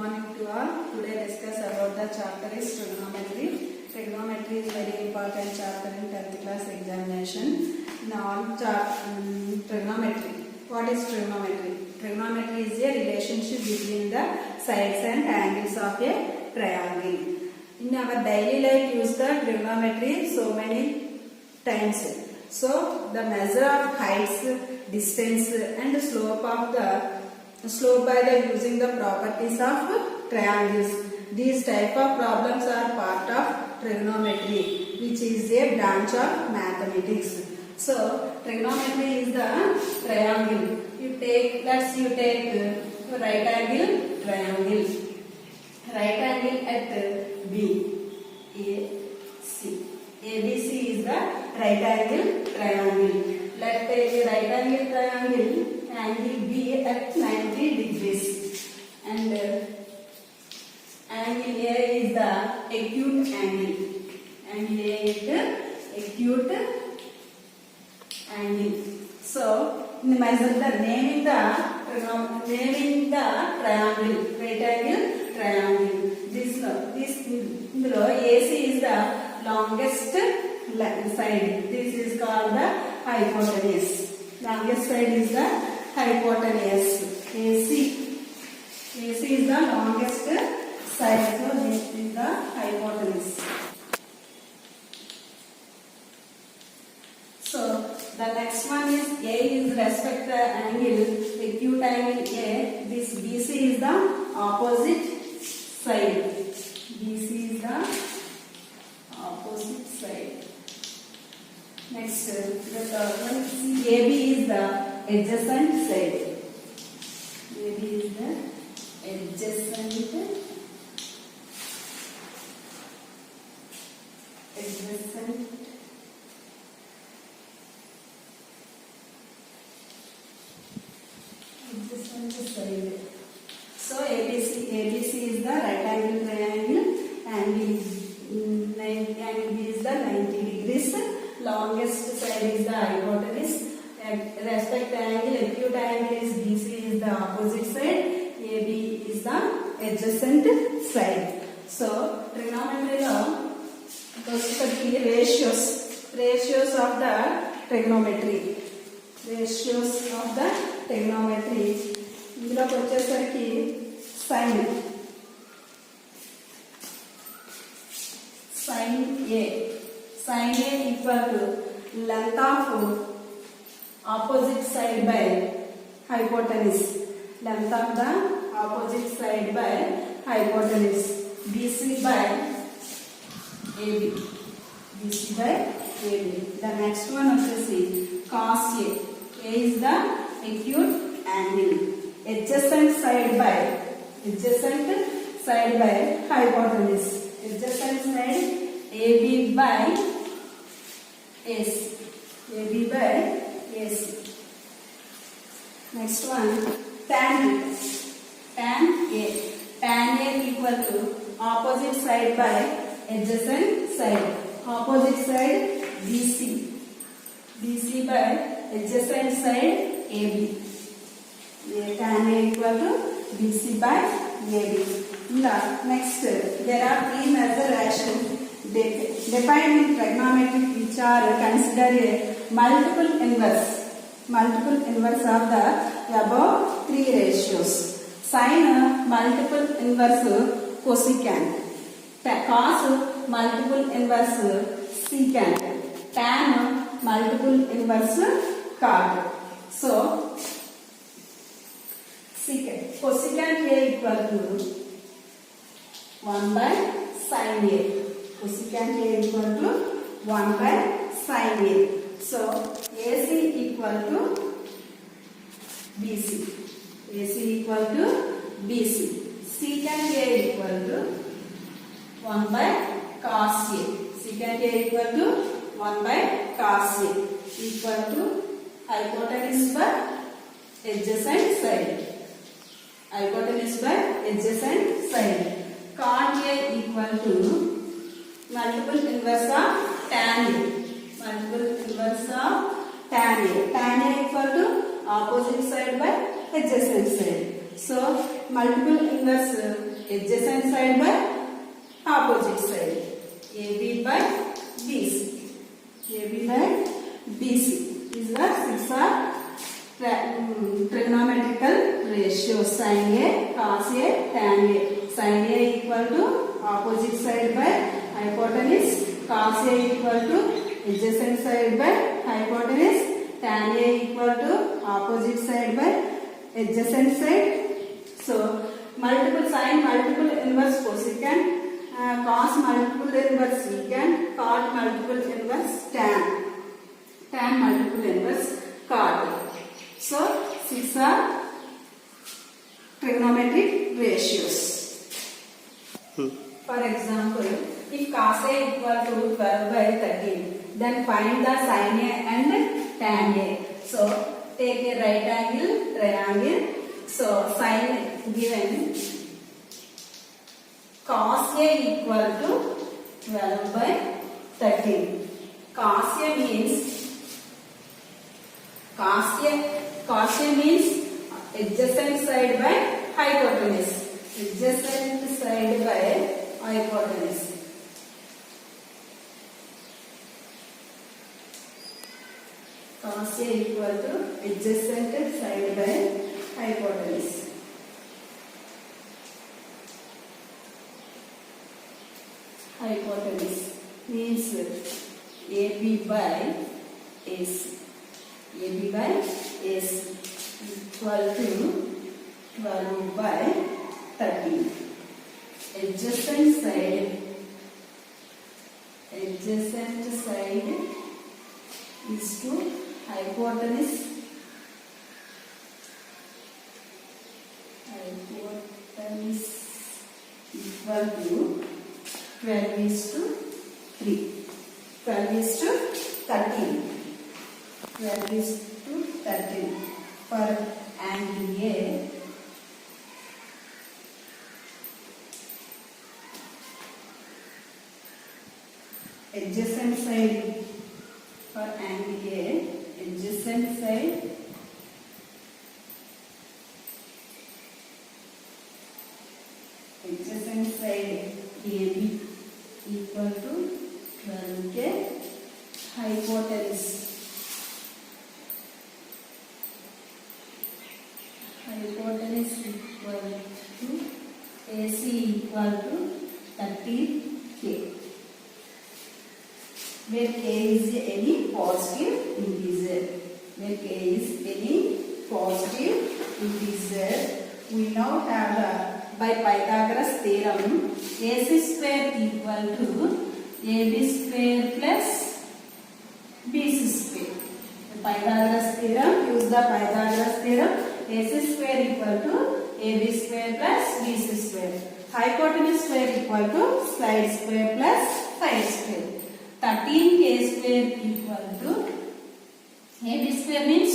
morning to all. Today discuss about the chapter is trigonometry. Trigonometry is very important chapter in 10th class examination. Now trigonometry. What is trigonometry? Trigonometry is a relationship between the sides and angles of a triangle. In our daily life use the trigonometry so many times. So the measure of heights, distance and slope by the using the properties of triangles. These type of problems are part of trigonometry, which is a branch of mathematics. So trigonometry is the triangle. You take right angle triangle. Right angle at B, A, C. ABC is the right angle triangle. Let's take a right angle triangle. Angle B at 90 degrees and angle A is the acute angle. Angle A is the acute angle. So, measure the naming the triangle, right angle triangle. This AC is the longest side. This is called the hypotenuse. Longest side is the hypotenuse. AC is the longest side, so this is the hypotenuse. So the next one is A is respect the angle, acute angle A. This BC is the opposite side. BC is the opposite side. Next, the third one AB is the adjacent side. AB is the adjacent side. So ABC is the right angle triangle. Angle B is the 90 degrees. Longest side is the hypotenuse. Respect angle, acute angle is BC is the opposite side. AB is the adjacent side. So trigonometry law ratios of the trigonometry. Ratios of the trigonometry. ఇందులోకి వచ్చేసరికి sin A equal to length of opposite side by hypotenuse. Length of the opposite side by hypotenuse. BC by AB. BC by AB. The next one వచ్చేసి cos A. A is the acute angle. Adjacent side by hypotenuse. Adjacent side AB by AC. AB by AC. Next one tan A. Tan A equal to opposite side by adjacent side. Opposite side BC. BC by adjacent side AB. Tan A equal to BC by AB. Next, there are three major actions defined in trigonometry which are considered a multiple inverse of the above three ratios. Sin multiple inverse cosecant, cos multiple inverse secant, tan multiple inverse cot. So cosecant A equal to 1 by sin A. Cosecant A equal to 1 by sin A. So AC equal to BC. AC equal to BC. Secant A equal to 1 by cos A. Secant A equal to 1 by cos A equal to hypotenuse by adjacent side. Hypotenuse by adjacent side. Cot A equal to multiple inverse of tan A. Multiple inverse of tan A. Tan A equal to opposite side by adjacent side. So multiple inverse opposite side. AB by BC. AB by BC is the 6 trigonometrical ratios. Sin A, cos A, tan A. Sin A equal to opposite side by hypotenuse. Cos A equal to adjacent side by hypotenuse. Tan A equal to opposite side by adjacent side. So multiple sin, multiple inverse cosecant, cos multiple inverse secant, cot multiple inverse tan, tan multiple inverse cot. So 6 are trigonometric ratios. For example, if cos A equal to 12 by 13, then find the sin A and tan A. So take a right angle triangle. So sin given cos A equal to 12 by 13. Cos A means adjacent side by hypotenuse. Adjacent side by hypotenuse. Cos A equal to adjacent side by hypotenuse. Hypotenuse means AB by AC. AB by AC equal to 12 by 13. Adjacent side is to hypotenuse. Hypotenuse equal to 12 is to 3. 12 is to 13. 12 is to 13. For angle A, adjacent side for angle A, adjacent side AB equal to 12K. Hypotenuse equal to AC equal to 13K, where K is any positive integer. Where K is any positive integer, we now have by Pythagoras theorem AC square equal to AB square plus BC square. The Pythagoras theorem, use the Pythagoras theorem. AC square equal to AB square plus BC square. Hypotenuse square equal to side square plus side square. 13K square equal to AB square means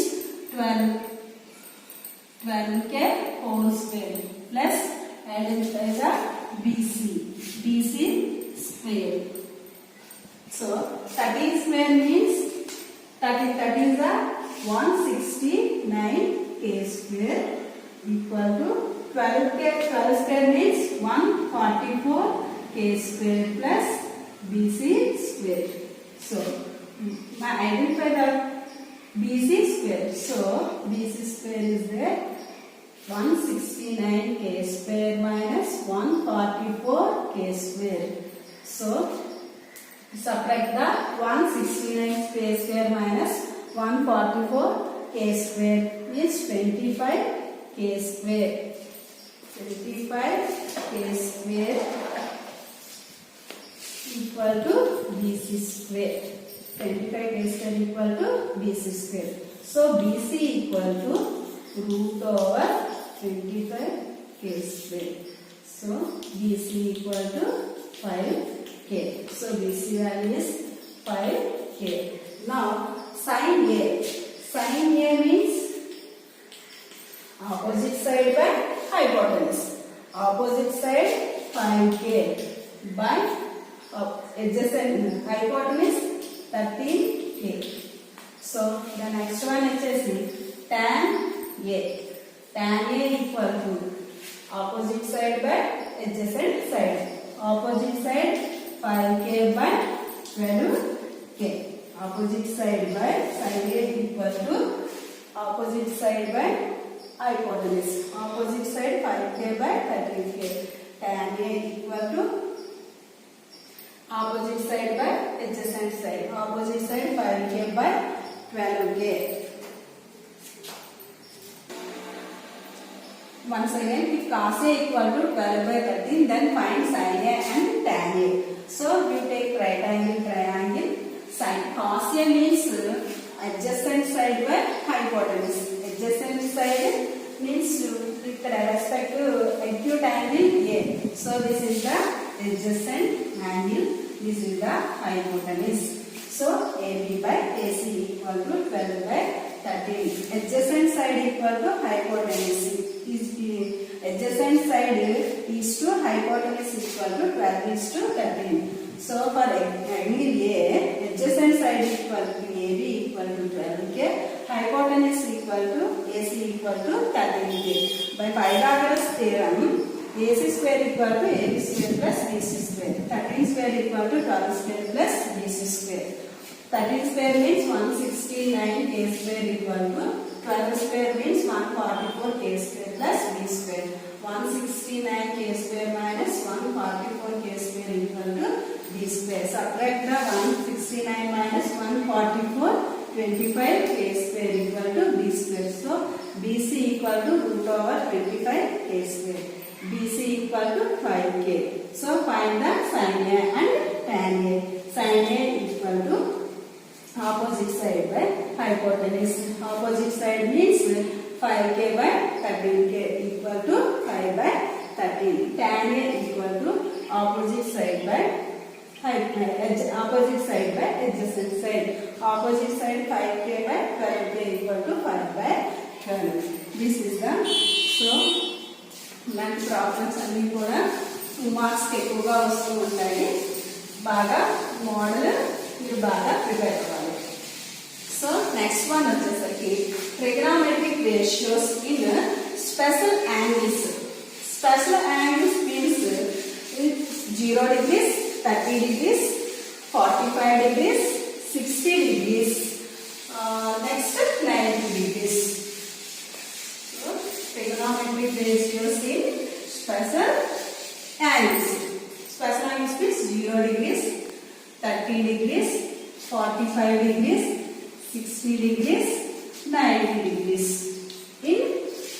12K whole square plus identify the BC square. So 13 square means 13 is 169K square equal to 12 square means 144K square plus BC square. So identify the BC square. So BC square is there 169K square minus 144K square. So subtract the 169K square minus 144K square is 25K square. 25K square equal to BC square. 25K square equal to BC square. So BC equal to root over 25K square. So BC equal to 5K. So BC value is 5K. Now sin A. Sin A means opposite side by hypotenuse. Opposite side 5K by adjacent hypotenuse 13K. So the next one is tan A. Tan A equal to opposite side by adjacent side. opposite side 5k by 12k. Opposite side by sin A equal to opposite side by hypotenuse. Opposite side 5k by 13k. Tan A equal to opposite side by adjacent side. Opposite side 5k by 12k. Once again, if cos A equal to 12 by 13, then find sin A and tan A. So you take right angle triangle. Sin cos A means adjacent side by hypotenuse. Adjacent side means with respect to acute angle A. So this is the adjacent angle. This is the hypotenuse. So AB by AC equal to 12 by 13. Adjacent side equal to hypotenuse. Adjacent side is to hypotenuse equal to 12 is to 13. So for angle A, adjacent side equal to AB equal to 12k, hypotenuse equal to AC equal to 13k. By Pythagoras theorem, AC square equal to AB square plus BC square. 13 square equal to 12 square plus BC square. 13 square means 169k square equal to 12 square means 144k square plus b square. 169k square minus 144k square equal to b square. Subtract the 169 minus 144, 25k square equal to b square. So bc equal to root over 25k square. bc equal to 5k. So find the sin A and tan A. Sin A equal to opposite side by hypotenuse. Opposite side means 5k by 13k equal to 5 by 13. Tan A equal to opposite side by adjacent side. Opposite side 5k by 12k equal to 5 by 12. This is the so ఇలాంటి problems అన్ని కూడా 2 marks ఎక్కువగా వస్తూ ఉంటాయి. బాగా model మీరు బాగా prepare అవ్వాలి. సో నెక్స్ట్ వన్ వచ్చేసరికి trigonometric ratios in special angles. Special angles means 0 degrees, 30 degrees, 45 degrees, 60 degrees, next 90 degrees. So trigonometric ratios in special angles. Special angles means 0 degrees, 30 degrees, 45 degrees, 60 degrees, 90 degrees. In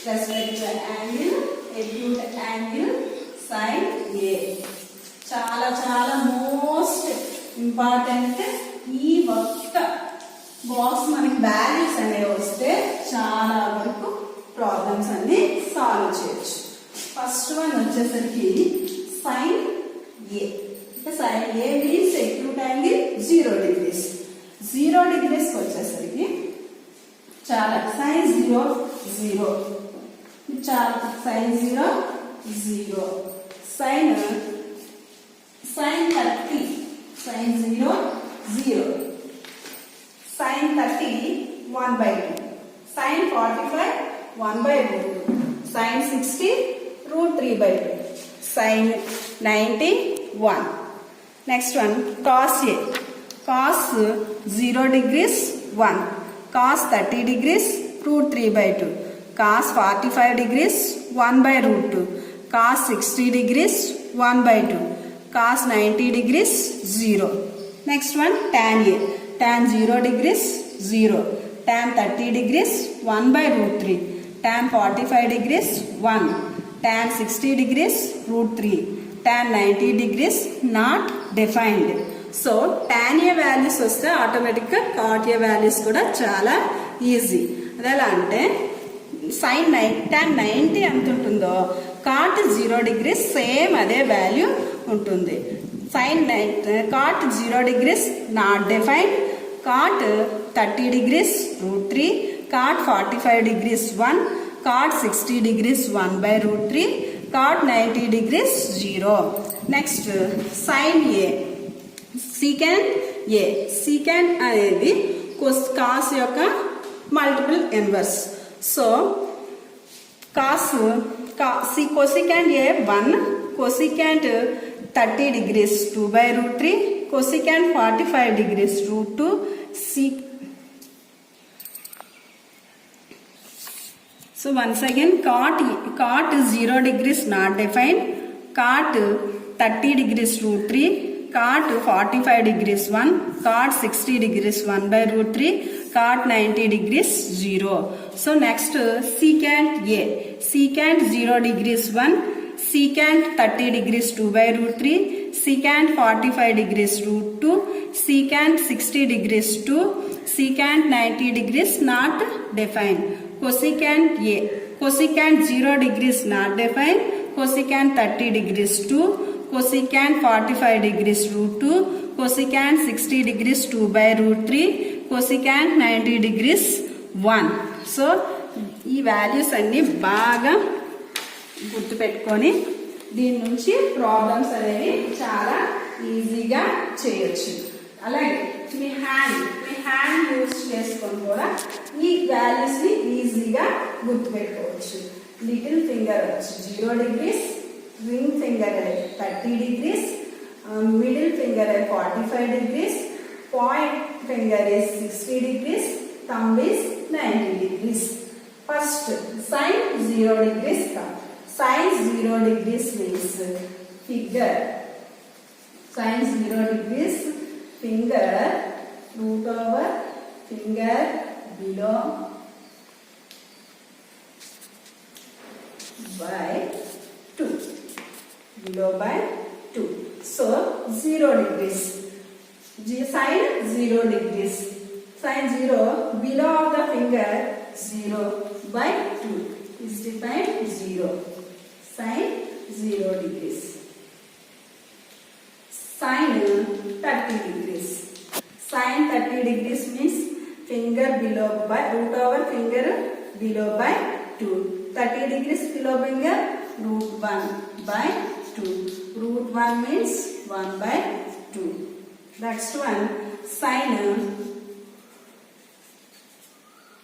respect to angle, acute angle, sin A. చాలా most important. ఈ ఒక్క box మనకి values అనేవి వస్తే చాలా వరకు problems అన్ని solve చేయొచ్చు. ఫస్ట్ వన్ వచ్చేసరికి సైన్ ఏ. సైన్ ఏ means acute angle 0 degrees. 0 degrees వచ్చేసరికి చాలా sin 0 0 చాలా sin 0 0 sin 30 sin 0 0 sin 30 1 by 2 sin 45 1 by root 2 sin 60 root 3 by 2 sin 90 1. Next one cos A. Cos 0 degrees 1, cos 30 degrees root 3 by 2, cos 45 degrees 1 by root 2, cos 60 degrees 1 by 2, cos 90 degrees 0. Next one tan A. Tan 0 degrees 0, tan 30 degrees 1 by root 3, tan 45 degrees 1, tan 60 degrees root 3, tan 90 degrees not defined. So tan A values వస్తే ఆటోమేటిక్గా cot A values కూడా చాలా easy. అది ఎలా అంటే tan 90 ఎంత ఉంటుందో cot 0 degrees same అదే వాల్యూ ఉంటుంది. cot 0 degrees not defined, cot 30 degrees root 3, cot 45 degrees 1, cot 60 degrees 1 by root 3, cot 90 degrees 0. Next sin A. Secant A. Secant అనేది cos యొక్క multiple inverse. So cosecant A 1, cosecant 30 degrees 2 by root 3, cosecant 45 degrees root 2, so once again cot 0 degrees not defined, cot 30 degrees root 3, cot 45 degrees 1, cot 60 degrees 1 by root 3, cot 90 degrees 0. So next secant A, secant 0 degrees 1, secant 30 degrees 2 by root 3, secant 45 degrees root 2, secant 60 degrees 2, secant 90 degrees not defined. Cosecant A, cosecant 0 degrees not defined, cosecant 30 degrees 2, cosecant 45 degrees root 2, cosecant 60 degrees 2 by root 3, cosecant 90 degrees 1. So ఈ values అన్ని బాగా గుర్తుపెట్టుకొని దీని నుంచి problems అనేవి చాలా ఈజీగా చేయొచ్చు. అలాగే మీ హ్యాండ్ యూజ్ చేసుకొని కూడా ఈ వాల్యూస్ ని ఈజీగా గుర్తుపెట్టుకోవచ్చు. లిటిల్ ఫింగర్ వచ్చి 0 degrees, ring finger at 30 degrees, middle finger at 45 degrees, point finger is 60 degrees, thumb is 90 degrees. First, sin 0 degrees come. Sin 0 degrees means figure. Sin 0 degrees, finger root over finger below by 2. Below by 2. So 0 degrees. Sin 0 degrees. Sin 0 below of the finger 0 by 2 is defined 0. Sin 0 degrees. Sin 30 degrees. Sin 30 degrees means finger below by root over finger below by 2. 30 degrees below finger root 1 by 2. Root 1 means 1 by 2. Next one, sin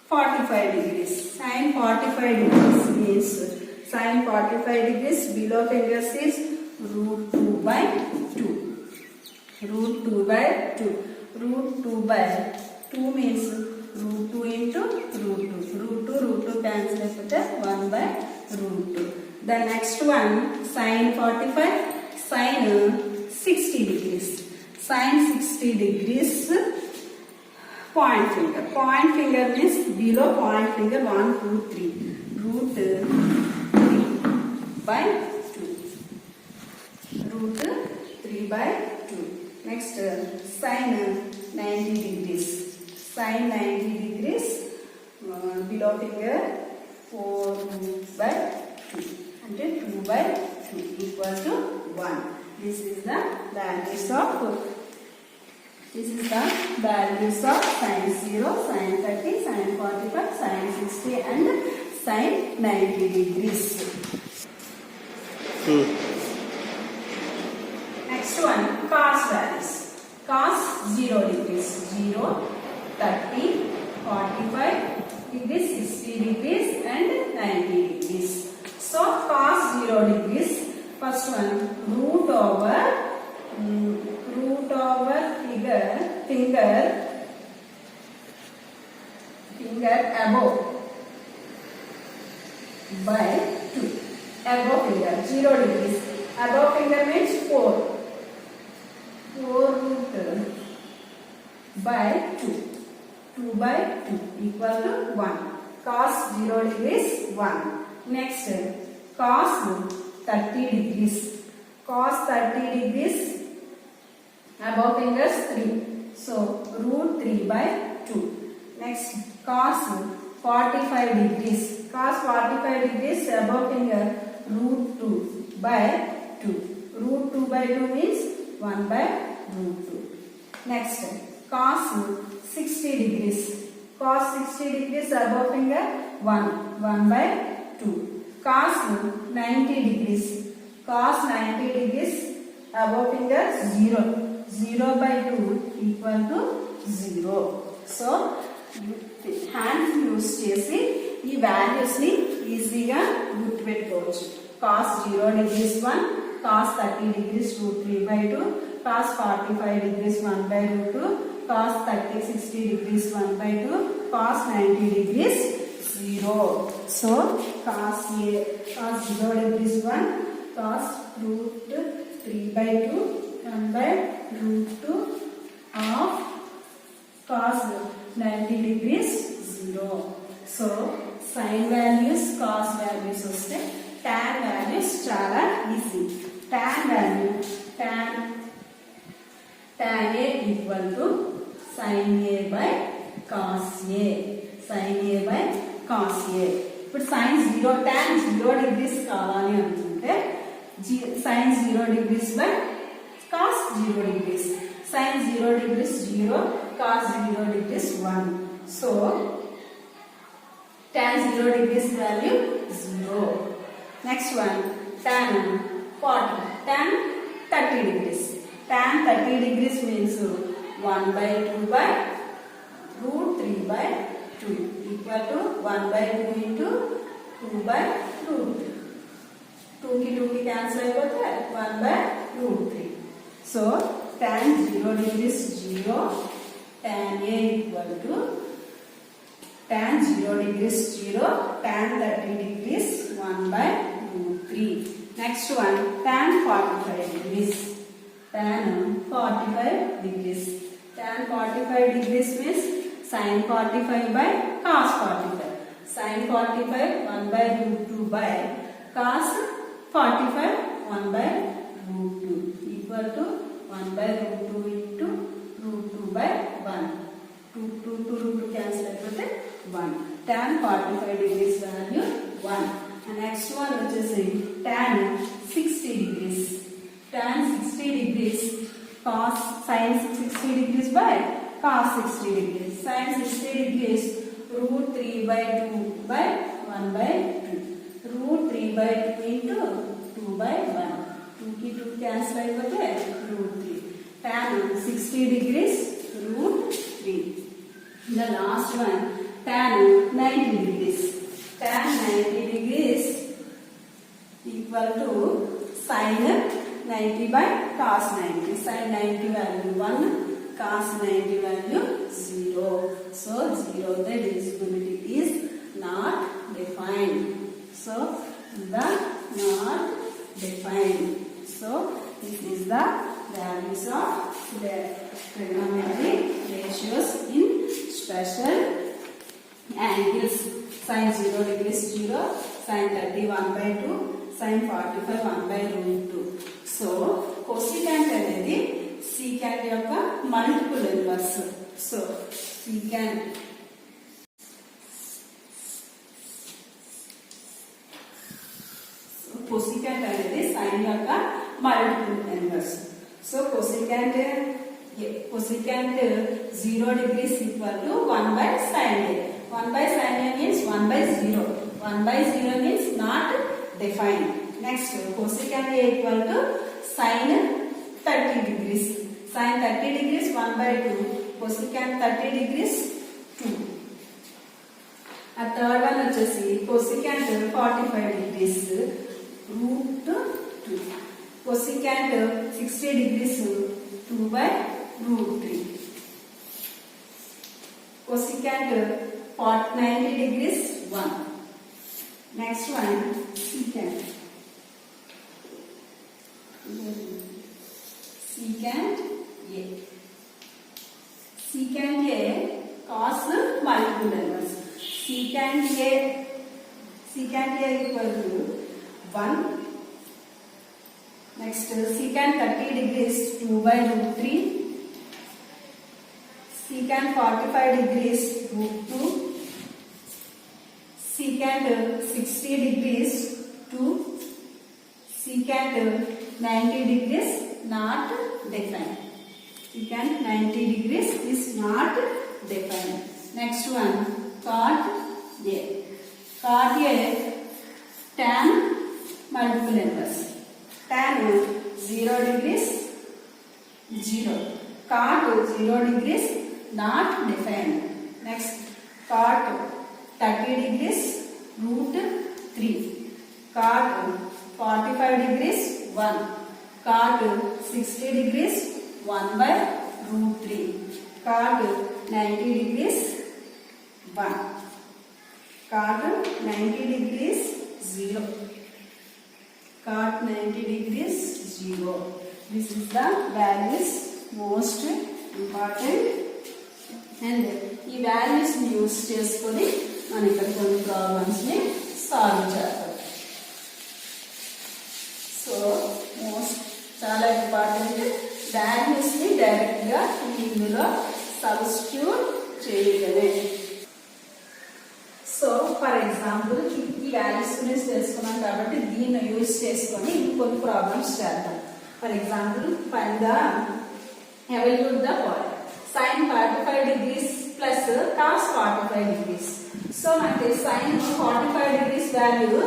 45 degrees. Sin 45 degrees means sin 45 degrees below fingers is root 2 by 2. Root 2 by 2. Root 2 by 2 means root 2 into root 2. Root 2 cancel with 1 by root 2. The next one, sin 45, sin 60 degrees. Sin 60 degrees, point finger. Point finger means below point finger 1, 2, 3. Root 3 by 2. Root 3 by 2. Next, sin 90 degrees. Sin 90 degrees, below finger 4 by 2. And 2 by 2 equal to 1. This is the values of sin 0, sin 30, sin 45, sin 60 and sin 90 degrees. Next one, cos values. Cos 0 degrees, 0, 30, 45 degrees, 60 degrees and 90 degrees. So cos 0 degrees, first one root over finger above by 2. Above finger 0 degrees. Above finger means 4. 4 root by 2. 2 by 2 equal to 1. Cos 0 degrees 1. Next, cos 30 degrees. Cos 30 degrees, above fingers 3. So, root 3 by 2. Next, cos 45 degrees. Cos 45 degrees, above finger root 2 by 2. Root 2 by 2 means 1 by root 2. Next, cos 60 degrees. Cos 60 degrees, above finger 1 by 2. Cos 90 degrees. Cos 90 degrees, above finger 0. 0 by 2 equal to 0. So, hands use చేసి ఈ values ని ఈజీగా గుర్తుపెట్టుకోవచ్చు. Cos 0 degrees 1, cos 30 degrees root 3 by 2, cos 45 degrees 1 by root 2, cos 60 degrees 1 by 2, cos 90 degrees 0. So cos 0 degrees 1, cos root 3 by 2 1 by root 2 of cos 90 degrees 0. So sin values, cos values వస్తే tan values చాలా easy. Tan value tan A equal to sin A by cos A. Sin A by cos A. ఇప్పుడు sin 0 tan 0 degrees కావాలి అనుకుంటే sin 0 degrees by cos 0 degrees. Sin 0 degrees 0, cos 0 degrees 1. So tan 0 degrees value 0. Next one, tan 40, tan 30 degrees. Tan 30 degrees means 1 by 2 by root 3 by 2 equal to 1 by 2 into 2 by root 2 ki 2 ki cancel అయిపోతే 1 by root 3. So tan 0 degrees 0, tan A equal to tan 0 degrees 0, tan 30 degrees 1 by root 3. Next one, tan 45 degrees. Tan 45 degrees. Tan 45 degrees means sin 45 by cos 45. Sin 45 1 by root 2 by cos 45 1 by root 2 equal to 1 by root 2 into root 2 by 1. 2 root 2 cancel అయిపోతే 1. Tan 45 degrees value 1. And next one వచ్చేసి tan 60 degrees. Tan 60 degrees cos sin 60 degrees by cos 60 degrees. Sin 60 degrees root 3 by 2 by 1 by 2. Root 3 by 2 into 2 by 1. 2 ki 2 cancel అయిపోతే root 3. Tan 60 degrees root 3. The last one, tan 90 degrees. Tan 90 degrees equal to sin 90 by cos 90. Sin 90 value 1, cos 90 value 0. So 0, the divisibility is not defined. So the not defined. So this is the values of the trigonometry ratios in special angles. Sin 0 degrees 0, sin 30 1 by 2, sin 45 1 by root 2. So cosecant అనేది secant యొక్క multiple inverse. So secant cosecant అనేది sin యొక్క multiple inverse. So cosecant 0 degrees equal to 1 by sin A. 1 by sin A means 1 by 0. 1 by 0 means not defined. Next, cosecant A equal to sin 30 degrees. Sin 30 degrees 1 by 2. Cosecant 30 degrees 2. A third one వచ్చేసి cosecant 45 degrees root 2. Cosecant 60 degrees 2 by root 3. Cosecant 90 degrees 1. Next one, secant. Secant A. Secant A cos multiple inverse. Secant A equal to 1. Next, secant 30 degrees 2 by root 3. Secant 45 degrees root 2. Secant 60 degrees 2. Secant 90 degrees not defined. Secant 90 degrees is not defined. Next one, cot A. Cot A, tan multiple inverse. Tan 0 degrees 0. Cot 0 degrees not defined. Next, cot 30 degrees root 3. Cot 45 degrees 1. Cot 60 degrees 1 by root 3. Cot 90 degrees 1. Cot 90 degrees 0. Cot 90 degrees 0. This is the values most important, and ఈ values ని use చేసుకొని మనం ఇక్కడ కొన్ని problems ని solve చేద్దాం. So most చాలా important, values ని డైరెక్ట్ గా ఇందులో సబ్స్టిట్యూట్ చేయడమే. సో ఫర్ ఎగ్జాంపుల్ ఈ వాల్యూస్ గురించి తెలుసుకున్నాం కాబట్టి దీన్ని యూజ్ చేసుకొని ఇంకొన్ని ప్రాబ్లమ్స్ చేద్దాం. For example find the evaluate the point. Sin 45 degrees plus cos 45 degrees. So మనకి sin 45 degrees value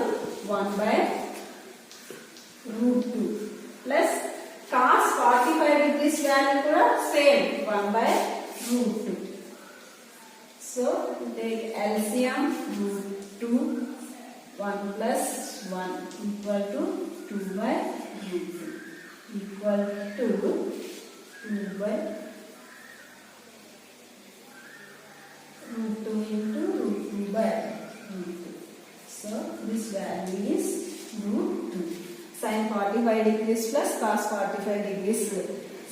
1 by root 2 plus cos 45 degrees value కూడా same 1 by root 2. So take LCM root 2 1 plus 1 equal to 2 by root 2 equal to 2 by root 2 into root 2 by root 2. So this value is root 2. Sin 45 degrees plus cos 45 degrees.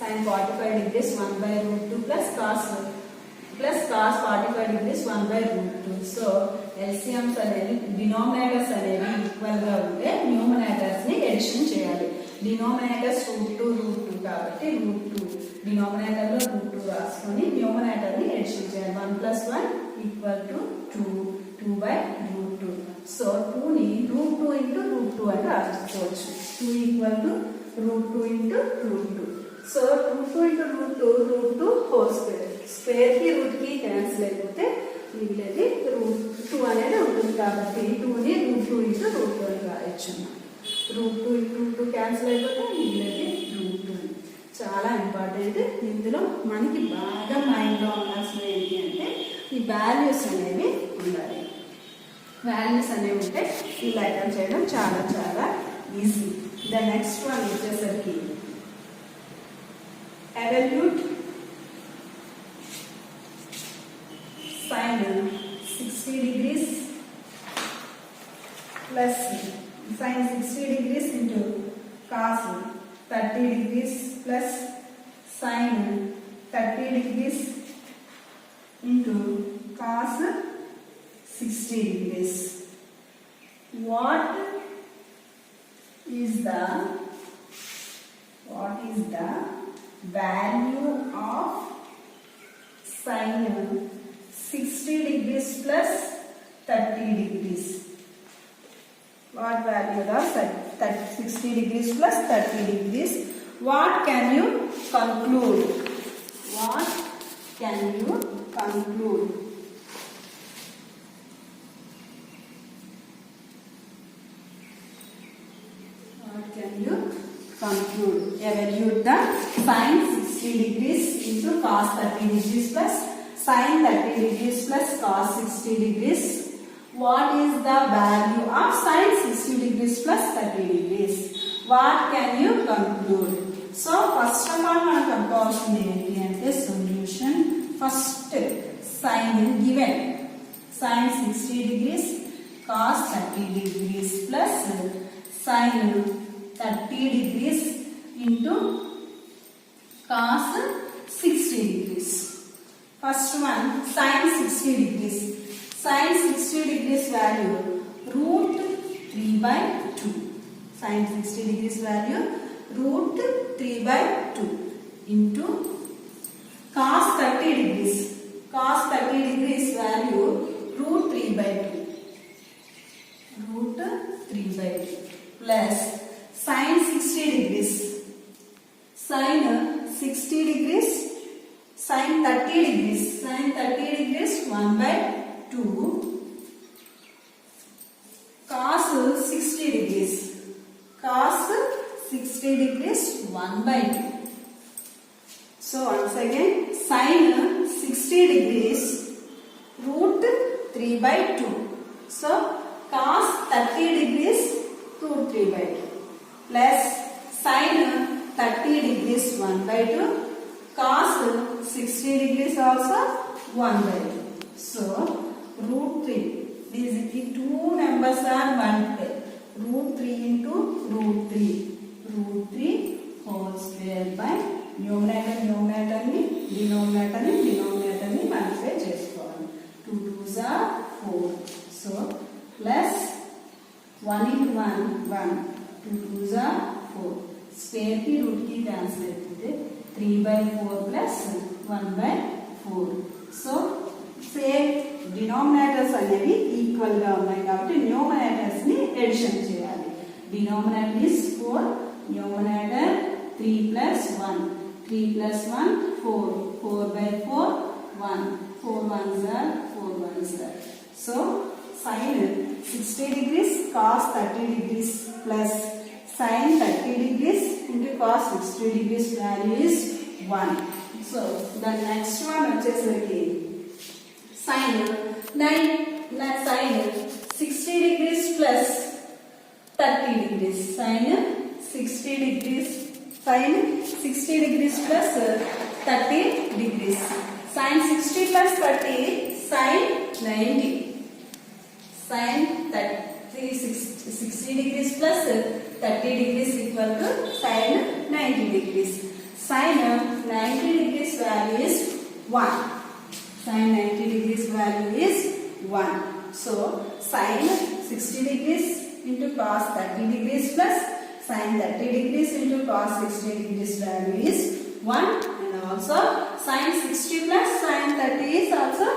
Sin 45 degrees 1 by root 2 plus cos 45 degrees 1 by root 2. So LCMs అనేవి denominators అనేవి equal గా ఉంటే numerators ని edition చేయాలి. Denominators route 2 కాబట్టి route 2 denominator లో route 2 రాసుకొని numerator ని ఎడిషన్ చేయాలి. 1 plus 1 equal to 2 by root 2. So 2 ని root 2 into root 2 అని రాసుకోవచ్చు. 2 equal to root 2 into root 2. So root 2 into root 2 whole square. Square కి రూట్ కి క్యాన్సిల్ అయిపోతే మిగిలేది రూట్ 2 అనేది ఉంటుంది కాబట్టి 2 ని root 2 into root 2 అని రాయొచ్చు. రూట్ 2 into root 2 క్యాన్సిల్ అయిపోతే మిగిలేది రూట్ 2. చాలా ఇంపార్టెంట్. ఇందులో మనకి బాగా మైండ్లో ఉండాల్సింది ఏంటి అంటే ఈ వాల్యూస్ అనేవి ఉండాలి. వాల్యూస్ అనేవి ఉంటే ఈ లెక్కలు చేయడం చాలా చాలా ఈజీ. ద నెక్స్ట్ వన్ వచ్చేసరికి evaluate sin 60 degrees plus sin 60 degrees into cos 30 degrees plus sin 30 degrees into cos 60 degrees. What is the value of sin 60 degrees plus 30 degrees? What value of 60 degrees plus 30 degrees? What can you conclude? What can you conclude? What can you conclude? Evaluate the sin 60 degrees into cos 30 degrees plus sin 30 degrees plus cos 60 degrees. What is the value of sin 60 degrees plus 30 degrees? What can you conclude? So first of all మనం కనుక్కోవాల్సింది ఏంటి అంటే solution. First sin given sin 60 degrees cos 30 degrees plus sin 30 degrees into cos 60 degrees. First one sin 60 degrees. Sin 60 degrees value root 3 by 2. Sin 60 degrees value root 3 by 2 into cos 30 degrees. Cos 30 degrees value root 3 by 2. Root 3 by 2 plus sin 60 degrees. Sin 60 degrees. Sin 30 degrees. Sin 30 degrees 1 by 2 cos 60 degrees. Cos 60 degrees 1 by 2. So once again sin 60 degrees root 3 by 2. So cos 30 degrees root 3 by 2 plus Sin 30 degrees 1 by 2. Cos 60 degrees also 1 by 2. So root 3. These two numbers are multiplied. Root 3 into root 3. Root 3 whole square by numerator ni denominator ni multiply చేసుకోవాలి. 2 2s are 4. So plus 1 into 1 1. 2 2s are 4. Square ki root ki cancel అయిపోతే 3 by 4 plus 1 by 4. So same denominators అనేవి equal గా ఉన్నాయి కాబట్టి numerators ని edition చేయాలి. Denominator is 4, numerator 3 plus 1. 3 plus 1 4. 4 by 4 1. 4 1s are 4 1s are. So sin 60 degrees cos 30 degrees plus sin 30 degrees into cos 60 degrees value is 1. So the next one వచ్చేసరికి sin 60 degrees plus 30 degrees. Sin 60 degrees plus 30 degrees. Sin 60 plus 30 sin 90. Sin 60 degrees plus 30 degrees equal to sin 90 degrees. Sin 90 degrees value is 1. Sin 90 degrees value is 1. So sin 60 degrees into cos 30 degrees plus sin 30 degrees into cos 60 degrees value is 1. And also sin 60 plus sin 30 is also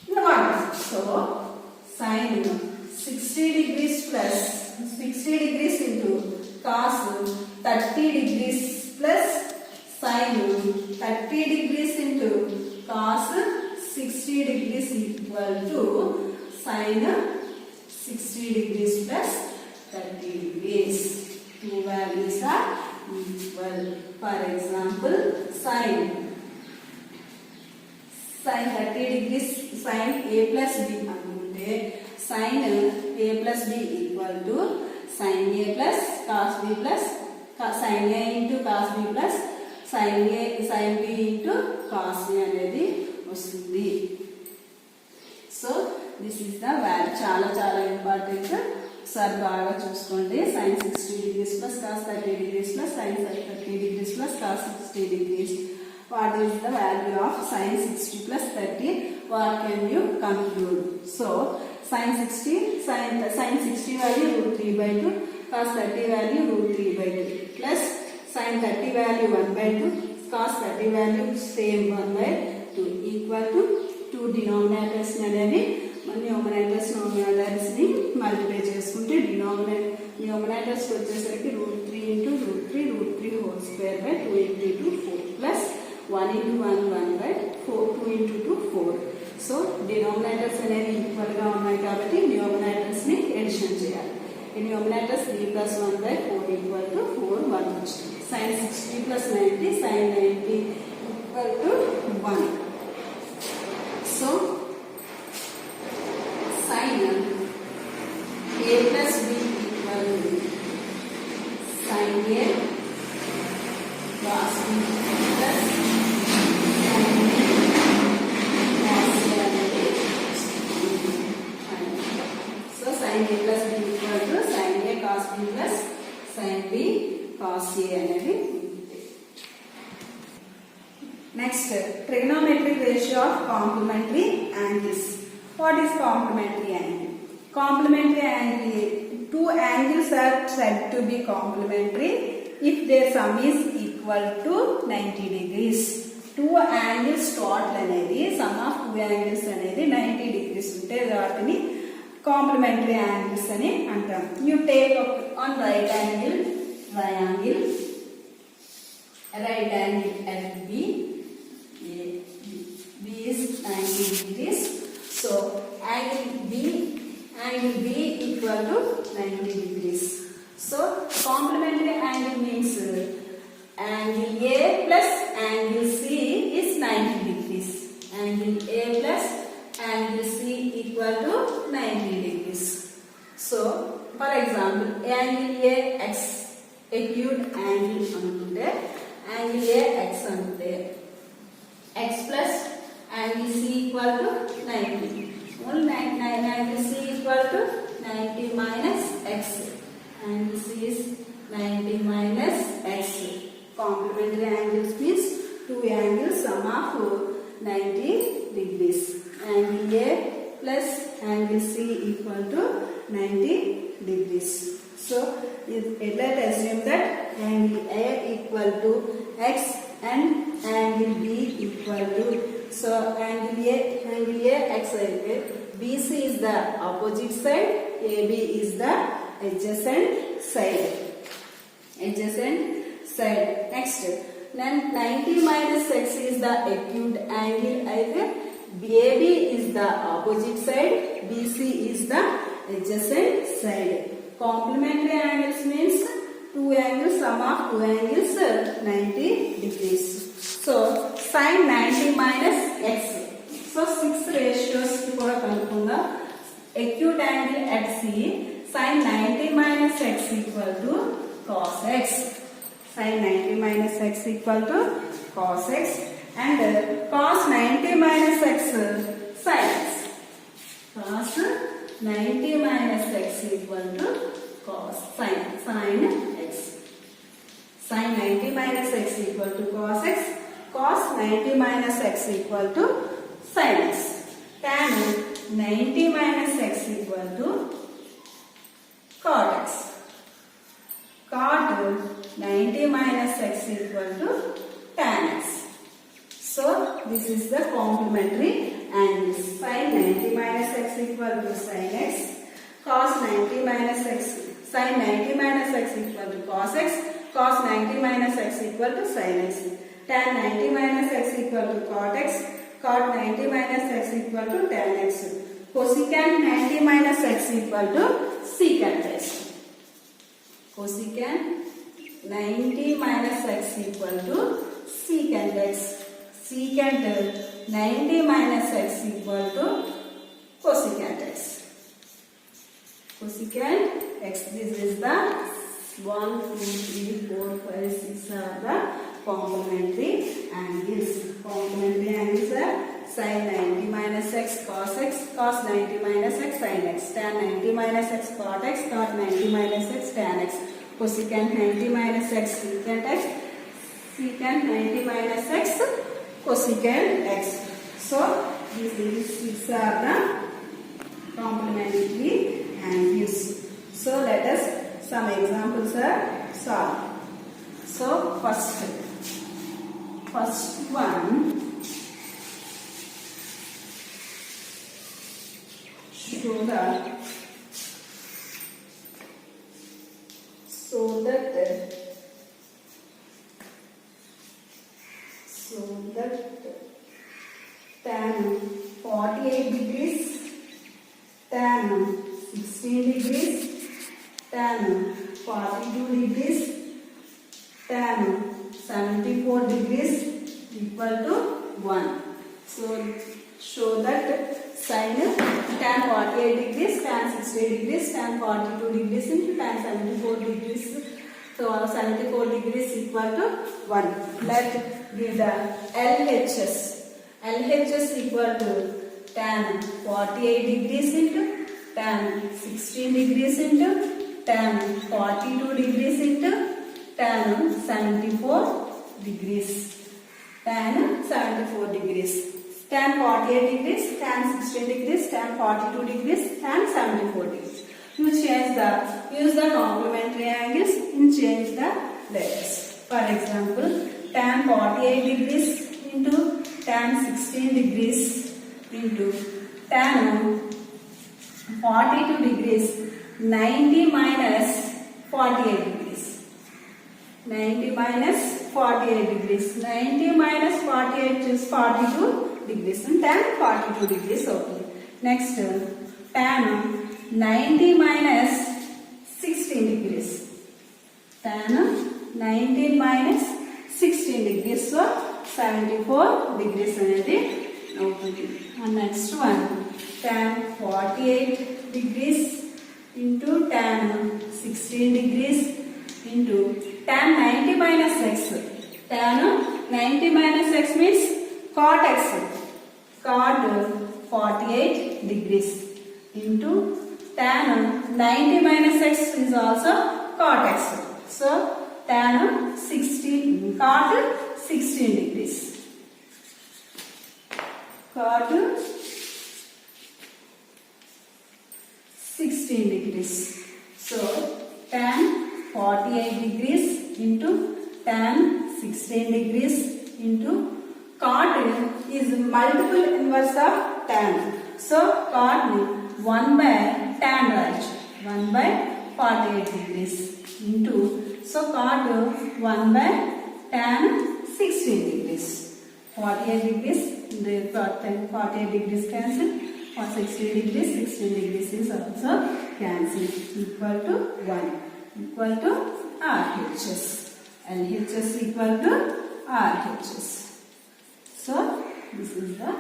1. So sin 60 degrees plus 60 degrees into cos 30 degrees plus sin 30 degrees into cos 60 degrees equal to sin 60 degrees plus 30 degrees. Two values are equal. For example, sin 30 degrees sin a plus b అనుకుంటే sin a plus b equal to sin a plus cos b plus sin a into cos b plus sin b into cos b అనేది వస్తుంది. So this is the value. చాలా important. ఒకసారి బాగా చూసుకోండి. sin 60 degrees plus cos 30 degrees plus sin 30 degrees plus cos 60 degrees. What is the value of sin 60 plus 30? What can you conclude? So sin 60 value root 3 by 2, cos 30 value root 3 by 2 plus sin 30 value 1 by 2, cos 30 value same 1 by 2 equal to 2 denominators అనేవి numerators ని multiply చేసుకుంటే numerators వచ్చేసరికి root 3 into root 3 whole square by 2 into 2 4 plus 1 into 1 1 by 4 2 into 2 4. So denominators అనేవి equal గా ఉన్నాయి కాబట్టి numerators ని edition చేయాలి. ఈ numerators 3 plus 1 by 4 equal to 4 1 వచ్చింది. sin 60 plus 90 sin 90 equal to 1. So sin a plus b equal to sin a cos b plus sin a plus b equal to sin a cos b plus sin b cos a అనేది. Next, trigonometric ratio of complementary angles. What is complementary angle? Complementary angle, two angles are said to be complementary if their sum is equal to 90 degrees. Two angles total అనేది sum of two angles అనేది 90 degrees ఉంటే వాటిని complementary angles అని అంటాం. You take on right angle triangle, right angle at B is 90 degrees. So angle B equal to 90 degrees. So complementary angle means angle A plus angle C is 90 degrees. Angle A plus angle C equal to 90 degrees. So for example, angle A x, acute angle అనుకుంటే angle A X అనుకుంటే x plus angle C equal to 90. Only angle C equal to 90 minus x. Angle C is 90 minus x. Complementary angles means two angles sum of 90 degrees. Angle A plus angle C equal to 90 degrees. So let us assume that angle A equal to x and angle B equal to, so angle A x BC is the opposite side, AB is the adjacent side. Next, then 90 minus x is the acute angle, either AB is the opposite side, BC is the adjacent side. Complementary angles means two angles, sum of two angles 90 degrees. So sin 90 minus x. So 6 ratios kuda kanukunda. Acute angle at C, sin 90 minus x equal to cos x. Sin 90 minus x equal to cos x, and cos 90 minus x sin x. Cos 90 minus x equal to cos sin x. Sin 90 minus x equal to cos x. Cos 90 minus x equal to sin x. Tan 90 minus x equal to cot x. Cot 90 minus x equal to tan x. So this is the complementary angles. Sin 90 minus x equal to sin x. Cos 90 minus x. Sin 90 minus x equal to cos x. Cos 90 minus x equal to sin x. Tan 90 minus x equal to cot x. Cot 90 minus x equal to tan x. Cosecant 90 minus x equal to secant x. Cosecant 90 minus x equal to secant x. Secant 90 minus x equal to cosecant x. Cosecant x, this is the 1, 2, 3, 4, 5, 6 are the complementary angles. Complementary angles are sin 90 minus x cos x, cos 90 minus x sin x, tan 90 minus x cot x, cot 90 minus x tan x, cosecant 90 minus x secant x, secant 90 minus x cosecant x. So these 6 are the complementary angles. So let us some examples are solved. So first one, show that tan 48 degrees, tan 16 degrees, tan 42 degrees, tan 74 degrees equal to 1. So show that sin tan 48 degrees, tan 60 degrees, tan 42 degrees into tan 74 degrees. So 74 degrees equal to 1. Let give the LHS. LHS equal to tan 48 degrees into tan 16 degrees into tan 42 degrees into tan 74 degrees. Tan 74 degrees. Tan 48 degrees, tan 16 degrees, tan 42 degrees, tan 74 degrees. You use the complementary angles and change the letters. For example, tan 48 degrees into tan 16 degrees into tan 42 degrees, 90 minus 48 degrees. 90 minus 48 degrees. 90 minus 48 is 42 degrees and tan 42 degrees. Okay. Next, tan 90 minus 16 degrees. Tan 90 minus 16 degrees. So 74 degrees అనేది అవుతుంది. And next one, tan 48 degrees into tan 16 degrees into tan 90 minus x. Tan 90 minus x means cot x. Cot 48 degrees into tan 90 minus x is also cot x. So tan 16 cot 16 degrees. Cot 16 degrees. So tan 48 degrees into tan 16 degrees into cot is multiple inverse of tan. So cot 1 by tan right, 1 by 48 degrees into, so cot 1 by tan 16 degrees. 48 degrees, the 48 degrees cancel, or 16 degrees, 16 degrees is also cancelled, equal to 1, equal to RHS. LHS equal to RHS. So this is the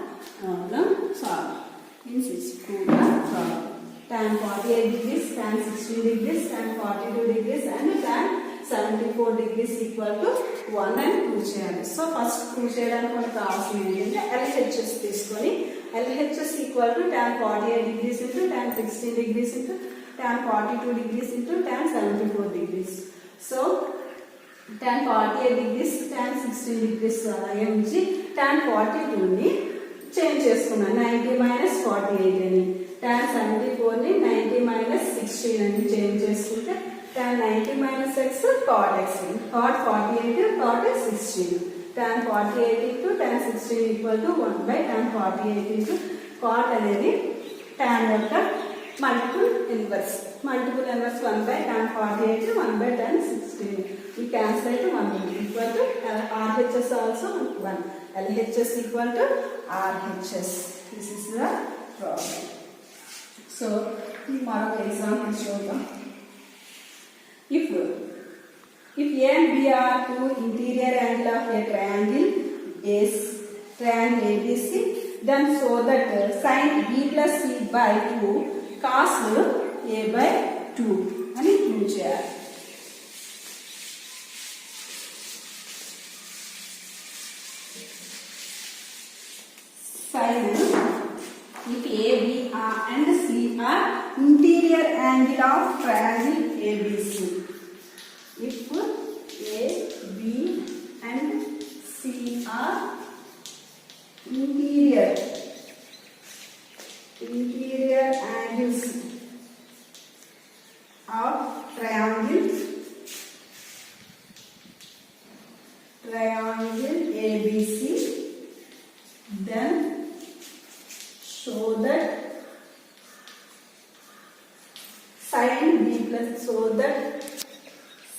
problem solved. Means it's proved the problem. Tan 48 degrees, tan 16 degrees, tan 42 degrees and tan 74 degrees equal to 1 and 2 చేయాలి. So first prove చేయడానికి మనకు కావాల్సింది ఏంటంటే LHS తీసుకొని LHS equal to tan 48 degrees into tan 16 degrees into tan 42 degrees into tan 74 degrees. So tan 48 degrees, tan 16 degrees నుంచి tan 42 ని change చేసుకున్నాను 90 minus 48 అని, tan 74 ని 90 minus 16 అని చేంజ్ చేసుకుంటే tan 90 minus x cot x, cot 48 cot 16, tan 48 into tan 16 equal to 1 by tan 48 into cot అనేది tan యొక్క multiple inverse 1 by tan 48 1 by tan 16. We cancel to 1 equal to RHS also 1. LHS equal to RHS. This is the problem. So tomorrow example show them. If A and B are two interior angle of a triangle ABC, then show that sin B plus C by 2 cos A by 2 అని prove చేయాలి. Sin if A, B and C are interior angle of triangle ABC. If A, B and C are interior angles of triangle ABC, then show that sin B plus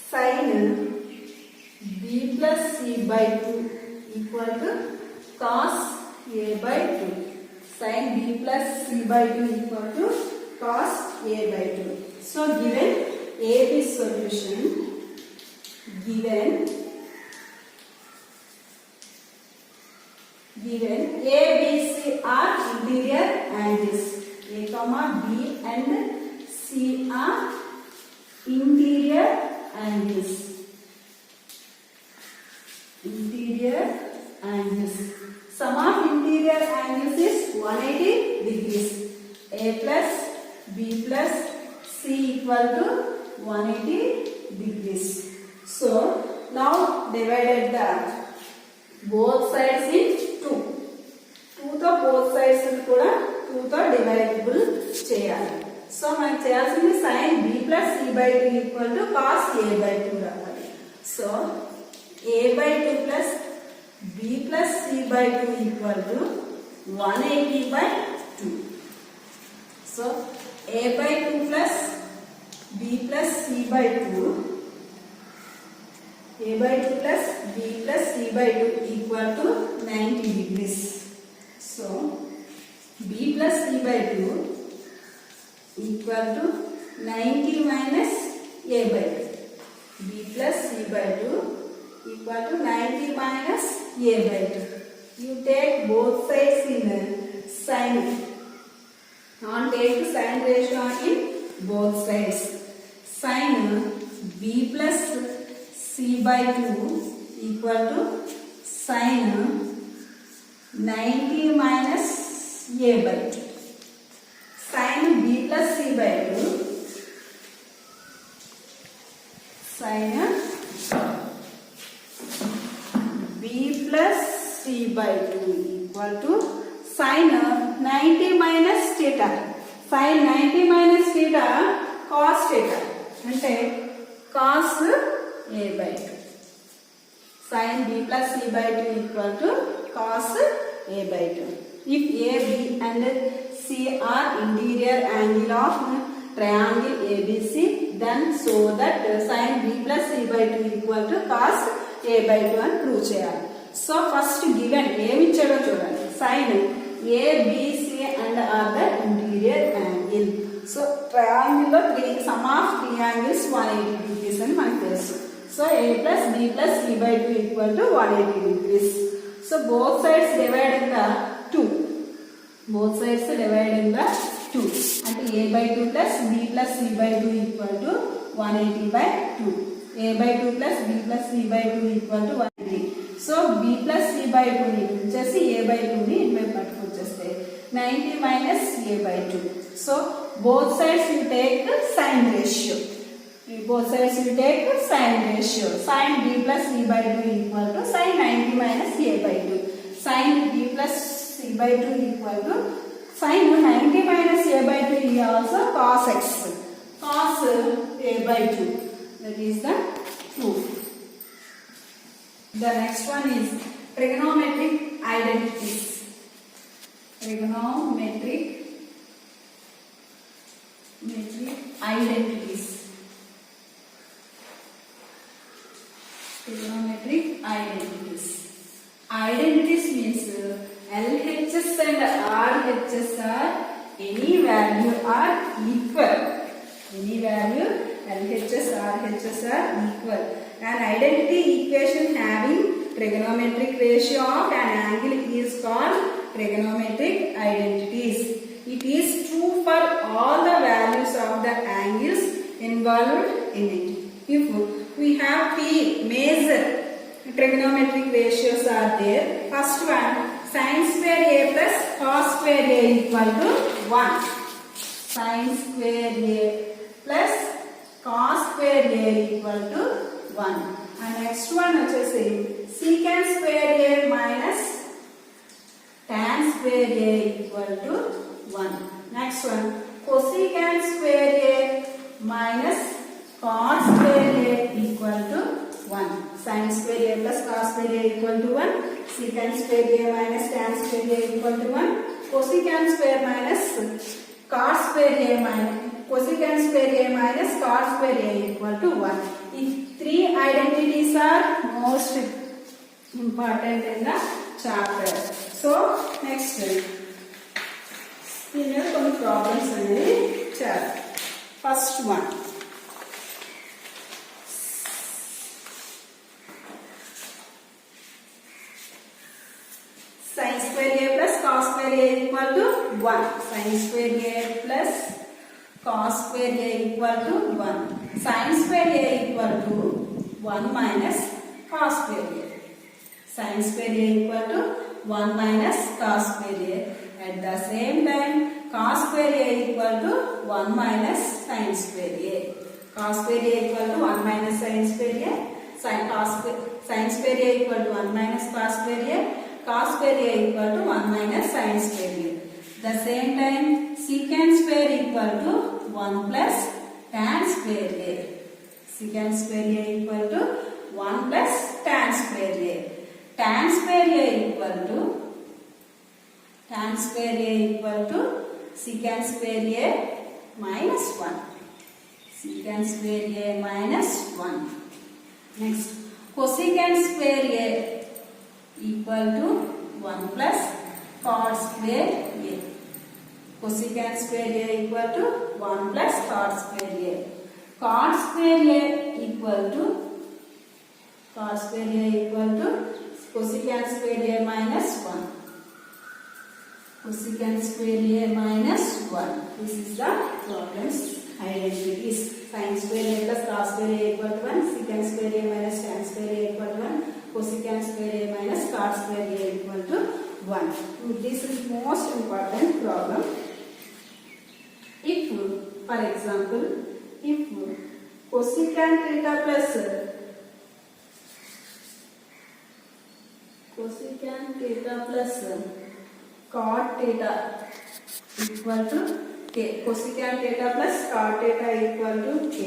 sin B plus C by 2 equal to cos A by 2. Sin B plus C by 2 equal to cos A by 2. So given AB solution, given A, B, C are interior angles. A, B and C are interior angles. Sum of interior angles is 180 degrees. A plus B plus C equal to 180 degrees. So now divided the both sides in 2. 2 తో both sides కూడా 2 తో divisible చేయాలి. So మనం చేయాల్సింది sin B plus C by 2 equal to cos A by 2 రావాలి. So A by 2 plus B plus C by 2 equal to 180 by 2. So A by 2 plus B plus C by 2, A by 2 plus B plus C by 2 equal to 90 degrees. So B plus C by 2 equal to 90 minus A by 2. B plus C by 2 equal to 90 minus A by 2. You take both sides in sin. Now take sign ratio in both sides. Sin B plus C c by 2 equal to sin 90 minus a by 2. Sin b plus c by 2, sin b plus c by 2 equal to sin 90 minus theta. Sin 90 minus theta cos theta అంటే cos a by 2. Sin b plus c by 2 equal to cos a by 2. If a, b and c are interior angle of triangle ABC, then so that sin b plus c by 2 equal to cos a by 2 అని prove చేయాలి. So first given ఏమి ఇచ్చాడో చూడండి. sin a, b, c and are the interior angle. So triangle లో some of త్రియాంగిల్స్ 180 degrees అని మనకు తెలుసు. So a plus b plus c by 2 equal to 180 degrees. So both sides divide in the 2. Both sides divide in the 2. And a by 2 plus b plus c by 2 equal to 180 by 2. A by 2 plus b plus c by 2 equal to 180. So b plus c by 2 ni just a by 2 ni inward పట్టుకొచ్చేస్తే 90 minus a by 2. So both sides you take sin ratio. Both sides you take sin ratio. Sin b plus c by 2 equal to sin 90 minus a by 2. Sin b plus c by 2 equal to sin 90 minus a by 2 is also cos x. Cos a by 2. That is the proof. The next one is trigonometric identities. Trigonometric identities. Trigonometric identities. Identities means LHS and RHS are any value are equal. Any value LHS RHS are equal. An identity equation having trigonometric ratio of an angle is called trigonometric identities. It is true for all the values of the angles involved in it. If we have three major trigonometric ratios are there. First one, sin square a plus cos square a equal to 1. Sin square a plus cos square a equal to 1. And next one వచ్చేసి secant square a minus tan square a equal to 1. Next one, cosecant square a minus cos square a equal to 1. Sin square a plus cos square a equal to 1. Secant square a minus tan square a equal to 1. Cosecant square minus cos square a minus cosecant square a minus cos square a equal to 1. If three identities are most important in the chapter. So next here some problems in the chapter. First one, sin square a plus cos square a equal to 1. Sin square a plus cos square a equal to 1. Sin square a equal to 1 minus cos square a. Sin square a equal to 1 minus cos square a. At the same time, cos square a equal to 1 minus sin square a. Cos square a equal to 1 minus sin square a. Sin square a equal to 1 minus cos square a. Cos square a equal to 1 minus sin square a. The same time, secant square equal to 1 plus tan square a. Secant square a equal to 1 plus tan square a. Tan square a equal to secant square a minus 1. Secant square a minus 1. Next, cosecant square a equal to 1 plus cot square a. Cosecant square a equal to 1 plus cot square a. Cot square a equal to cosecant square a minus 1. Cosecant square a minus 1. This is the problem's identities. Sin square a plus cos square a equal to 1, secant square a minus tan square a equal to 1, cosecant square a minus cot square a equal to 1. This is most important problem. If, for example, if cosecant theta plus cot theta equal to k, cosecant theta plus cot theta equal to k,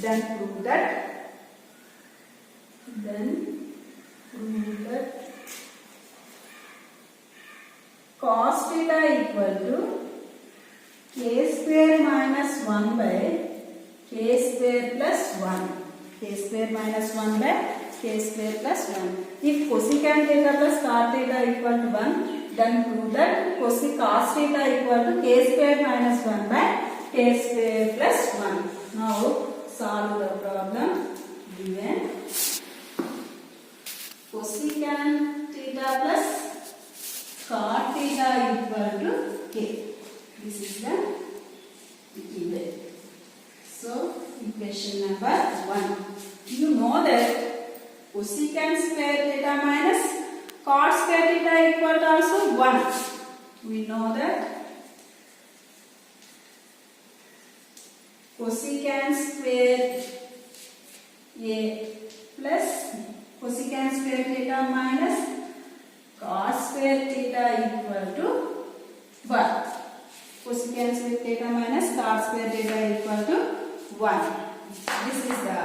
then prove that cos theta equal to k square minus 1 by k square plus 1, k square minus 1 by k square plus 1. If cosecant theta plus cot theta equal to 1, then prove that cos theta equal to k square minus 1 by k square plus 1. Now solve the problem. Given cosecant theta plus cot theta equal to k. This is the given. So equation number 1. You know that cosecant square theta minus cot square theta equal to also 1. We know that cosecant square a plus cosecant square theta minus cot square theta equal to 1. Cosecant square theta minus cot square theta equal to 1. This is the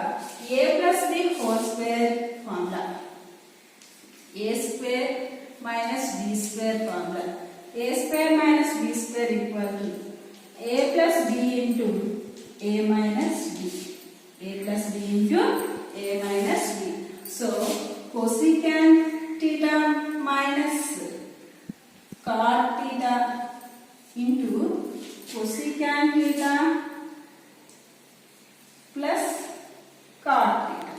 a plus b whole square formula. A square minus b square formula. A square minus b square equal to a plus b into a minus b. A plus b into a minus b. So cosecant theta minus cot theta into cosecant theta plus cot theta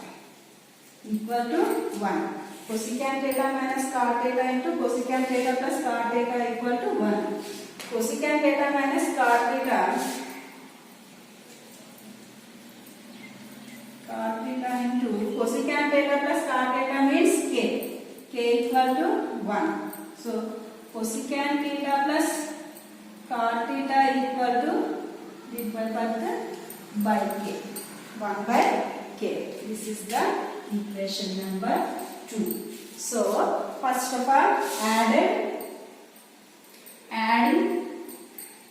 equal to 1. Cosecant theta minus cot theta into cosecant theta plus cot theta equal to 1. Cosecant theta minus cot theta into cosecant theta plus cot theta means k. K equal to 1. So cosecant theta plus cot theta equal to by k. 1 by k. This is the equation number 2. So first of all adding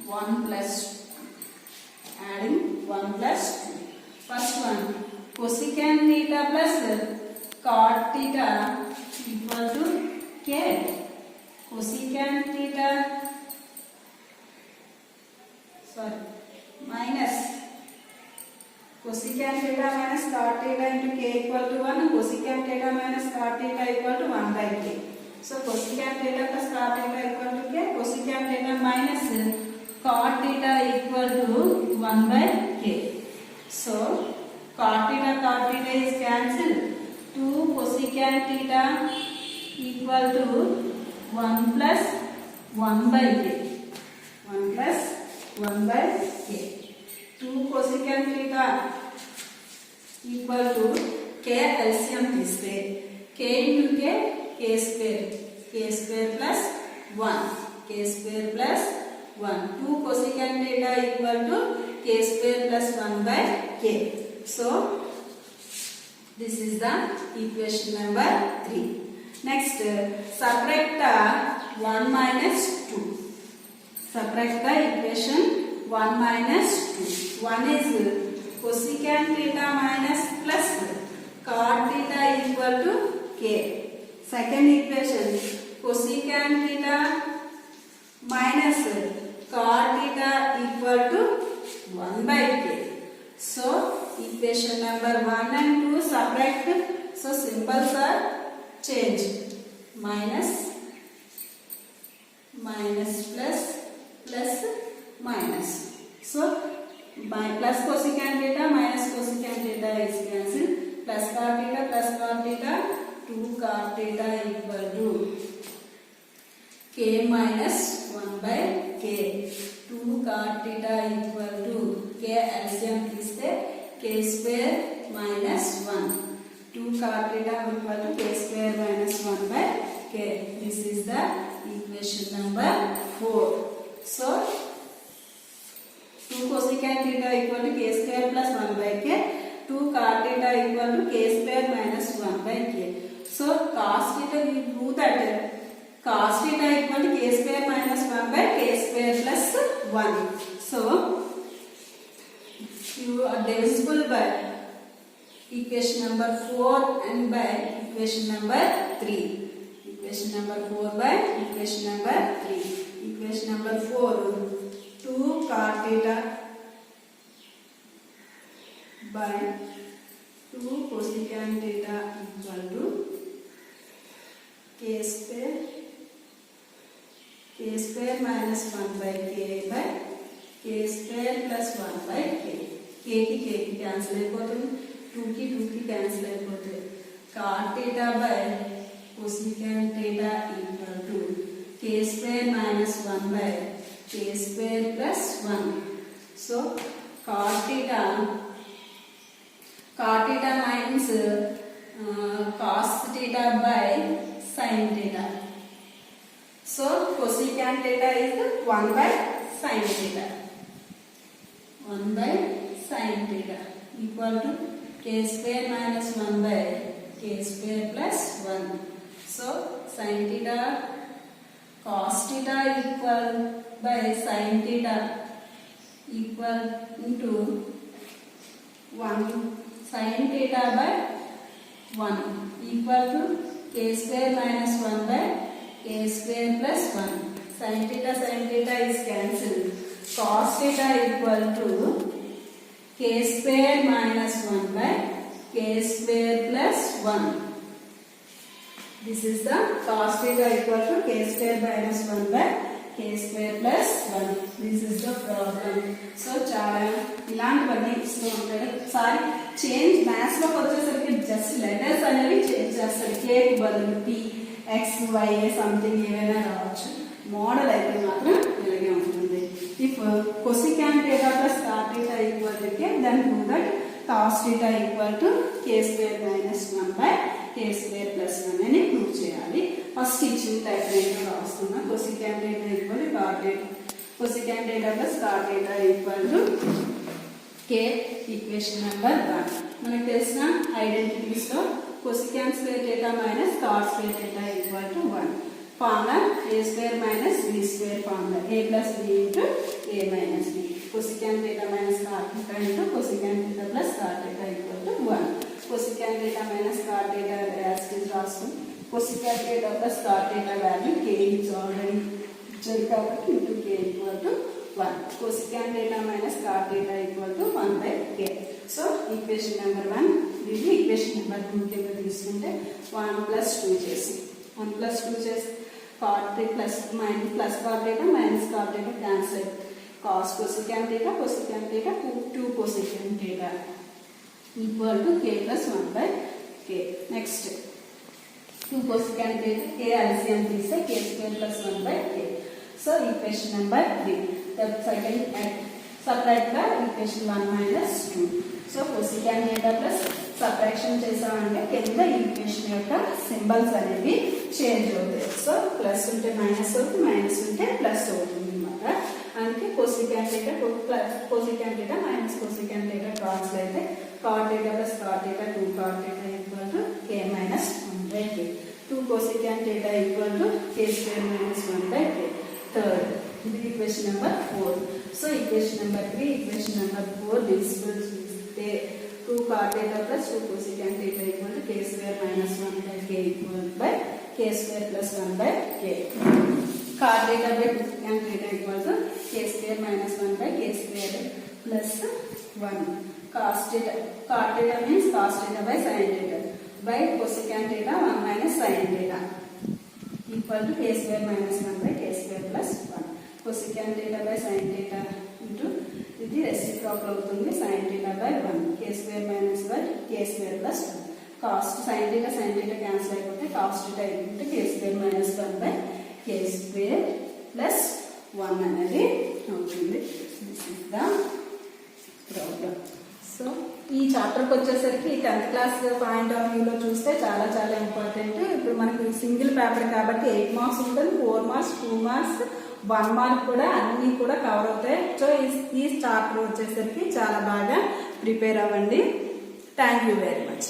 1 plus 2. First one, cosecant theta plus cot theta equal to k. Cosecant theta minus cosecant theta minus cot theta into k equal to 1. Cosecant theta minus cot theta equal to 1 by k. So cosecant theta plus cot theta equal to k. Cosecant theta minus cot theta equal to 1 by k. So cot theta is cancelled. 2 cosecant theta equal to 1 plus 1 by k. 1 plus 1 by k. 2 cosecant theta equal to k LCM తీస్తే k into k square plus 1. K square plus 1. 2 cosecant theta equal to k square plus 1 by k. So this is the equation number 3. Next, subtract the 1 minus 2. Subtract the equation 1 minus 2. 1 is cosecant theta minus plus cot theta equal to k. Second equation, cosecant theta minus cot theta equal to 1 by k. So equation number 1 and 2 subtract. So symbols are changed. Minus plus minus. So by plus cosecant theta minus cosecant theta is cancelled. Plus cot theta 2 cot theta equal to k minus 1 by k. 2 cot theta equal to k cot theta equal to k square minus 1 by k. This is the equation number 4. So 2 cosecant theta equal to k square plus 1 by k. 2 cot theta equal to k square minus 1 by k. So cos theta, we do that cos theta equal to k square minus 1 by k square plus 1. So you are divisible by equation number 4 and by equation number 3. Equation number 4 by equation number 3. Equation number 4, 2 cot theta by 2 cosecant theta equal to k square minus 1 by k square plus 1 by k. k की cancel అయిపోతుంది, 2 की cancel అయిపోతుంది. cot theta by cosecant theta equal to k square minus 1 by k square plus 1. So cot theta minus cos theta by sin theta. So cosecant theta is 1 by sin theta. 1 by sin theta equal to k square minus 1 by k square plus 1. So sin theta cos theta equal by sin theta equal into 1 sin theta by 1 equal to k square minus 1 by k square plus 1. Sin theta is cancelled. Cos theta equal to k square minus 1 by k square plus 1. This is the cos theta equal to k square minus 1 by k square plus 1. This is the problem. So చాలా ఇలాంటివన్నీ ఇస్తూ ఉంటాడు. Sorry change maths లోకి వచ్చేసరికి just letters అనేవి change చేస్తాడు. k కి బదులు p, x, y సంథింగ్ ఏమైనా రావచ్చు. మోడల్ అయితే మాత్రం ఇలాగే ఉంటుంది. If cosecant theta plus cot theta equal to k, then prove that cos theta equal to k square minus 1 by k square plus 1 అని ప్రూవ్ చేయాలి. ఫస్ట్ ఇచ్చిన టైప్ ఏంటో రాస్తున్నా. cosecant theta equal to cot theta. cosecant theta plus cot theta equal to k. Equation number 1. మనకు తెలిసిన identities లో cosecant square theta minus cot square theta equal to 1. Formula a square minus b square formula, a plus b into a minus b. Cosecant theta minus cot theta into cosecant theta plus cot theta equal to 1. Cosecant theta minus cot theta as is rastum. Cosecant theta plus cot theta value k is already given into k equal to 1. Cosecant theta minus cot theta equal to 1 by k. So equation number 1. This is equation number 2 కింద తీసుకుంటే 1 plus 2 చేసి 1 plus 2 చేసి cot theta plus minus plus cot theta minus cot theta cancel. Cos cosecant theta 2 cosecant theta equal to k plus 1 by k. Next 2 cosecant theta k LCM తీస్తే k square plus 1 by k. So equation number 3. The second subtract the equation 1 minus 2. So cosecant theta plus subtraction చేసామంటే కింద equation యొక్క symbols అనేవి change అవుతాయి. So plus ఉంటే minus అవుతుంది, minus ఉంటే plus అవుతుంది అన్నమాట. అందుకే cosecant theta cosecant theta minus cosecant theta cancel అయితే cot theta plus cot theta 2 cot theta equal to k minus 1 by k. 2 cosecant theta equal to k square minus 1 by k. Third, this is equation number 4. So equation number 3, equation number 4 divisible by 2 cot theta plus 2 cosecant theta equal to k square minus 1 by k equal by k square plus 1 by k. Cot theta by cosecant theta equal to k square minus 1 by k square plus 1. Cot theta means cos theta by sin theta by cosecant theta 1 minus sin theta equal to k square minus 1 by k square plus 1. Cosecant theta by sin theta into ఇది reciprocal అవుతుంది sin theta by 1 k square minus 1 k square plus 1. cos sin theta cancel అయిపోతే cos theta into k square minus 1 by k square plus 1 అనేది అవుతుంది. This is the problem. So ఈ చాప్టర్కి వచ్చేసరికి 10th class point of వ్యూలో చూస్తే చాలా చాలా important. ఇప్పుడు మనకి సింగిల్ పేపర్ కాబట్టి 8 మార్క్స్ ఉంటుంది, 4 మార్క్స్, 2 మార్క్స్, 1 మార్క్ కూడా అన్నీ కూడా కవర్ అవుతాయి. సో ఈ చాప్టర్ వచ్చేసరికి చాలా బాగా ప్రిపేర్ అవ్వండి. Thank you very much.